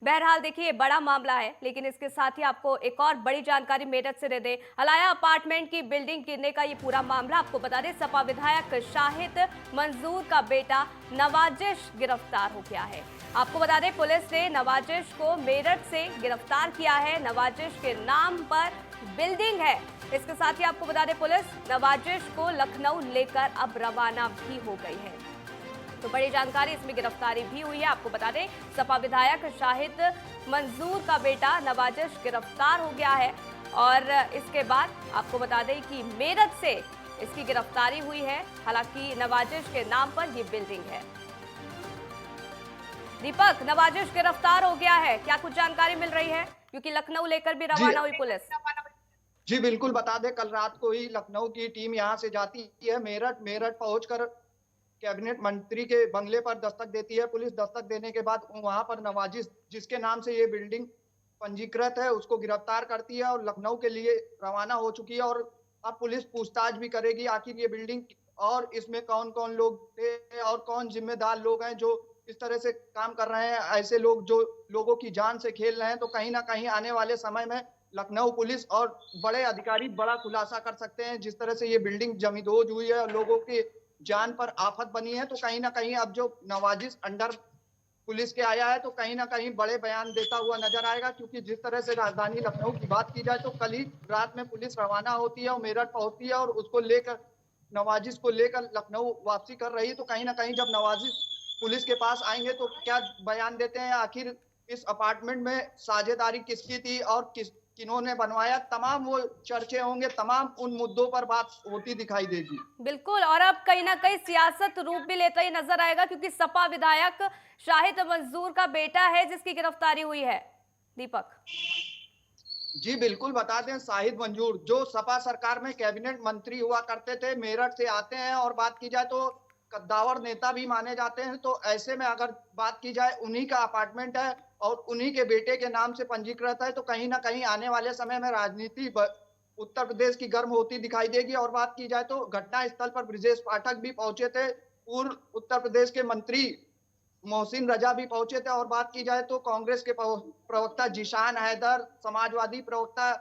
बहरहाल देखिए बड़ा मामला है, लेकिन इसके साथ ही आपको एक और बड़ी जानकारी मेरठ से दे दें। अलाया अपार्टमेंट की बिल्डिंग गिरने का ये पूरा मामला आपको बता दें। सपा विधायक शाहिद मंजूर का बेटा नवाजिश गिरफ्तार हो गया है। आपको बता दें पुलिस ने नवाजिश को मेरठ से गिरफ्तार किया है। नवाजिश के नाम पर बिल्डिंग है। इसके साथ ही आपको बता दें पुलिस नवाजिश को लखनऊ लेकर अब रवाना भी हो गई है। तो बड़ी जानकारी, इसमें गिरफ्तारी भी हुई है। आपको बता दें सपा विधायक शाहिद मंजूर का बेटा नवाजिश गिरफ्तार हो गया है और इसके बाद आपको बता दें कि मेरठ से इसकी गिरफ्तारी हुई है। हालांकि नवाजिश के नाम पर यह बिल्डिंग है। दीपक, नवाजिश गिरफ्तार हो गया है, क्या कुछ जानकारी मिल रही है? क्योंकि लखनऊ लेकर भी जी रवाना हुई पुलिस। जी बिल्कुल, बता दें कल रात को ही लखनऊ की टीम यहां से जाती है मेरठ। मेरठ पहुंचकर कैबिनेट मंत्री के बंगले पर दस्तक देती है पुलिस। दस्तक देने के बाद वहां पर नवाजिश, जिसके नाम से ये बिल्डिंग पंजीकृत है, उसको गिरफ्तार करती है और लखनऊ के लिए रवाना हो चुकी है। और अब पुलिस पूछताछ भी करेगी आखिर ये बिल्डिंग और इसमें कौन कौन लोग थे और कौन जिम्मेदार लोग हैं जो इस तरह से काम कर रहे हैं। ऐसे लोग जो लोगों की जान से खेल रहे हैं, तो कहीं ना कहीं आने वाले समय में लखनऊ पुलिस और बड़े अधिकारी बड़ा खुलासा कर सकते हैं। जिस तरह से ये बिल्डिंग जमींदोज हुई है और लोगों की जान पर आफत बनी है, तो कहीं ना कहीं अब जो नवाजिश अंडर पुलिस के आया है, तो कहीं ना कहीं बड़े बयान देता हुआ नजर आएगा। क्योंकि जिस तरह से राजधानी लखनऊ की बात की जाए, तो कल ही रात में पुलिस रवाना होती है और मेरठ पहुंचती है और उसको लेकर, नवाजिश को लेकर लखनऊ वापसी कर रही है। तो कहीं ना कहीं जब नवाजिश पुलिस के पास आएंगे तो क्या बयान देते हैं, आखिर इस अपार्टमेंट में साझेदारी किसकी थी और किन्होंने बनवाया, तमाम वो चर्चे होंगे, तमाम उन मुद्दों पर बात होती दिखाई देगी। बिल्कुल, और अब कहीं ना कहीं सियासत रूप भी लेता ही नजर आएगा, क्योंकि सपा विधायक शाहिद मंजूर का बेटा है जिसकी गिरफ्तारी हुई है। दीपक, जी बिल्कुल, बता दें शाहिद मंजूर जो सपा सरकार में कैबिनेट मंत्री हुआ करते थे, मेरठ से आते हैं और बात की जाए तो कद्दावर नेता भी माने जाते हैं। तो ऐसे में अगर बात की जाए, उन्हीं का अपार्टमेंट है और उन्हीं के बेटे के नाम से पंजीकृत है, तो कहीं ना कहीं आने वाले समय में राजनीति उत्तर प्रदेश की गर्म होती दिखाई देगी। और बात की जाए तो घटना स्थल पर ब्रिजेश पाठक भी पहुंचे थे, पूर्व उत्तर प्रदेश के मंत्री मोहसिन रजा भी पहुंचे थे। और बात की जाए तो कांग्रेस के प्रवक्ता जिशान हैदर, समाजवादी प्रवक्ता,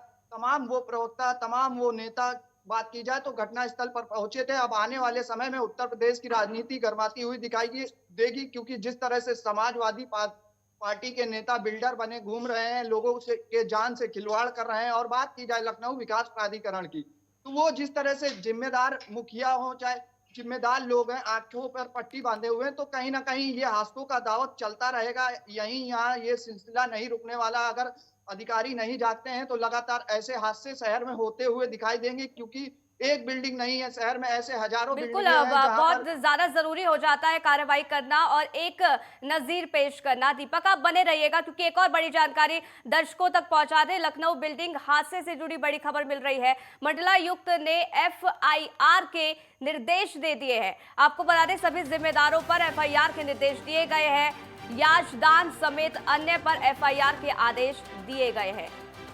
तमाम वो नेता, बात की जाए तो घटना स्थल पर पहुंचे थे। अब आने वाले समय में उत्तर प्रदेश की राजनीति गर्माती हुई दिखाई देगी, क्योंकि जिस तरह से समाजवादी पार्टी के नेता बिल्डर बने घूम रहे हैं, लोगों से के जान से खिलवाड़ कर रहे हैं। और बात की जाए लखनऊ विकास प्राधिकरण की, तो वो जिस तरह से जिम्मेदार मुखिया हो चाहे जिम्मेदार लोग हैं, आंखों पर पट्टी बांधे हुए हैं, तो कहीं ना कहीं ये हादसों का दावत चलता रहेगा। यहीं यहाँ ये सिलसिला नहीं रुकने वाला। अगर अधिकारी नहीं जागते हैं तो लगातार ऐसे हादसे शहर में होते हुए दिखाई देंगे, क्योंकि एक बिल्डिंग नहीं है, शहर में ऐसे हजारों बिल्कुल, बिल्डिंगें अब हैं जहां बहुत पर। ज्यादा जरूरी हो जाता है कार्रवाई करना और एक नजीर पेश करना। दीपक, आप बने रहिएगा, क्योंकि एक और बड़ी जानकारी दर्शकों तक पहुंचा दे। लखनऊ बिल्डिंग हादसे से जुड़ी बड़ी खबर मिल रही है। मंडलायुक्त ने एफआईआर के निर्देश दे दिए हैं। आपको बता दें सभी जिम्मेदारों पर एफआईआर के निर्देश दिए गए हैं। याजदान समेत अन्य पर एफआईआर के आदेश दिए गए हैं।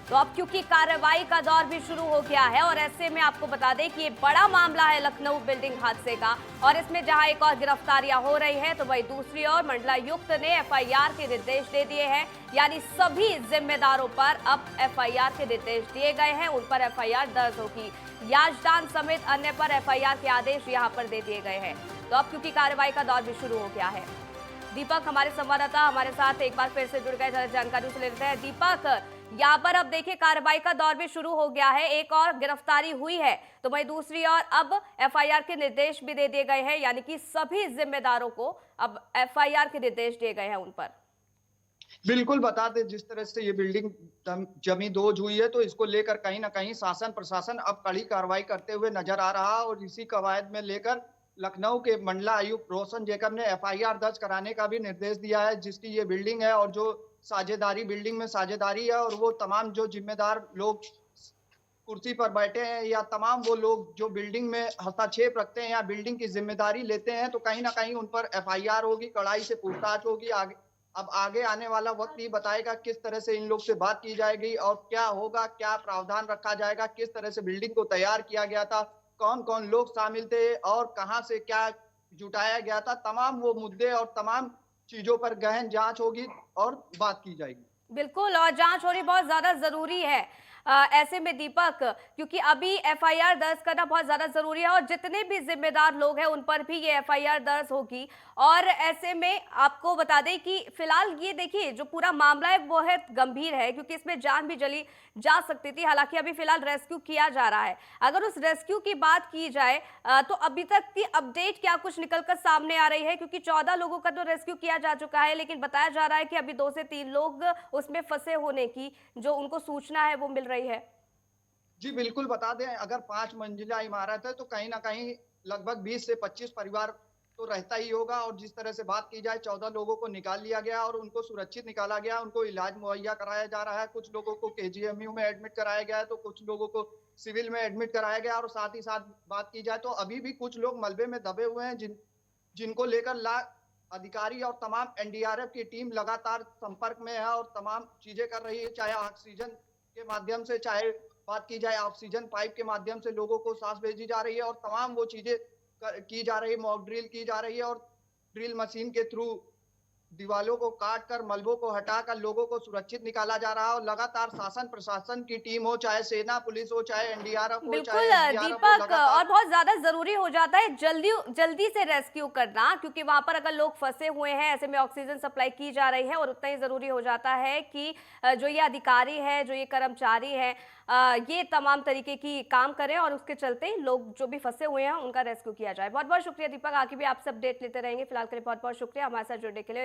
तो अब क्योंकि कार्रवाई का दौर भी शुरू हो गया है और ऐसे में आपको बता दें कि ये बड़ा मामला है लखनऊ बिल्डिंग हादसे का, और इसमें जहां एक और गिरफ्तारियां हो रही हैं, तो वहीं दूसरी ओर मंडलायुक्त ने एफआईआर के निर्देश दे दिए हैं। यानी सभी जिम्मेदारों पर अब एफआईआर के निर्देश दिए गए हैं, उन पर एफआईआर दर्ज होगी। याजदान समेत अन्य पर एफआईआर के आदेश यहाँ पर दे दिए गए हैं। तो अब क्योंकि कार्रवाई का दौर भी शुरू हो गया है। दीपक, हमारे संवाददाता हमारे साथ एक बार फिर से जुड़ गए, जानकारी उसे लेते हैं। दीपक, यहाँ पर अब देखिए कार्रवाई का दौर भी शुरू हो गया है, एक और गिरफ्तारी हुई है, तो वहीं दूसरी ओर अब एफआईआर के निर्देश भी दे दिए गए हैं। यानी कि सभी जिम्मेदारों को अब एफआईआर के निर्देश दिए गए हैं उन पर। बिल्कुल, बता दें जिस तरह से ये बिल्डिंग जमींदोज हुई है, तो इसको लेकर कहीं ना कहीं शासन प्रशासन अब कड़ी कार्रवाई करते हुए नजर आ रहा है। और इसी कवायद में लेकर लखनऊ के मंडला आयुक्त रोशन जैकब ने एफआईआर दर्ज कराने का भी निर्देश दिया है, जिसकी ये बिल्डिंग है और जो साझेदारी बिल्डिंग में साझेदारी है, और वो तमाम जो जिम्मेदार लोग कुर्सी पर बैठे हैं या तमाम वो लोग जो बिल्डिंग में हस्तक्षेप रखते हैं या बिल्डिंग की जिम्मेदारी लेते हैं, तो कहीं ना कहीं उन पर एफआईआर होगी, कड़ाई से पूछताछ होगी। अब आगे आने वाला वक्त ही बताएगा किस तरह से इन लोग से बात की जाएगी और क्या होगा, क्या प्रावधान रखा जाएगा, किस तरह से बिल्डिंग को तैयार किया गया था, कौन कौन लोग शामिल थे और कहां से क्या जुटाया गया था। तमाम वो मुद्दे और तमाम चीजों पर गहन जांच होगी और बात की जाएगी। बिल्कुल, और जांच होनी बहुत ज्यादा जरूरी है। ऐसे में दीपक, क्योंकि अभी एफआईआर दर्ज करना बहुत ज्यादा जरूरी है और जितने भी जिम्मेदार लोग हैं उन पर भी ये एफआईआर दर्ज होगी। और ऐसे में आपको बता दें कि फिलहाल ये देखिए जो पूरा मामला है वो है गंभीर है, क्योंकि इसमें जान भी चली जा सकती थी। हालांकि अभी फिलहाल रेस्क्यू किया जा रहा है। अगर उस रेस्क्यू की बात की जाए तो अभी तक की अपडेट क्या कुछ निकलकर सामने आ रही है? क्योंकि 14 लोगों का तो रेस्क्यू किया जा चुका है, लेकिन बताया जा रहा है कि अभी 2 से 3 लोग उसमें फंसे होने की जो उनको सूचना है वो मिल रही है। जी, बिल्कुल बता दें, अगर 5 मंजिला इमारत है तो कहीं न कहीं लगभग 20 से 25 परिवार तो रहता ही होगा और जिस तरह से बात की जाए 14 लोगों को निकाल लिया गया और उनको सुरक्षित निकाला गया, उनको इलाज मुहैया कराया जा रहा है। कुछ लोगों को केजीएमयू में एडमिट कराया गया है, तो कुछ लोगों को सिविल में एडमिट कराया गया और साथ ही साथ बात की जाए तो अभी भी कुछ लोग मलबे में दबे हुए हैं जिनको लेकर अधिकारी और तमाम एनडीआरएफ की टीम लगातार संपर्क में है और तमाम चीजें कर रही है, चाहे ऑक्सीजन के माध्यम से, चाहे बात की जाए ऑक्सीजन पाइप के माध्यम से लोगों को सांस भेजी जा रही है और तमाम वो चीजें की जा रही है, मॉक ड्रिल की जा रही है और ड्रिल मशीन के थ्रू दीवालों को काट कर मलबों को हटाकर लोगों को सुरक्षित निकाला जा रहा है और लगातार शासन प्रशासन की टीम हो, चाहे सेना पुलिस हो, चाहे एनडीआरएफ हो, चाहे बिल्कुल एसडीआरएफ हो, दीपक, लगातार। और बहुत ज्यादा जरूरी हो जाता है जल्दी जल्दी से रेस्क्यू करना, क्योंकि वहां पर अगर लोग फंसे हुए हैं, ऐसे में ऑक्सीजन सप्लाई की जा रही है और उतना ही जरूरी हो जाता है कि जो ये अधिकारी है, जो ये कर्मचारी है, ये तमाम तरीके की काम करें और उसके चलते लोग जो भी फंसे हुए हैं उनका रेस्क्यू किया जाए। बहुत बहुत शुक्रिया दीपक, आगे भी आपसे अपडेट लेते रहेंगे। फिलहाल के लिए बहुत बहुत शुक्रिया हमारे साथ जुड़ने के लिए।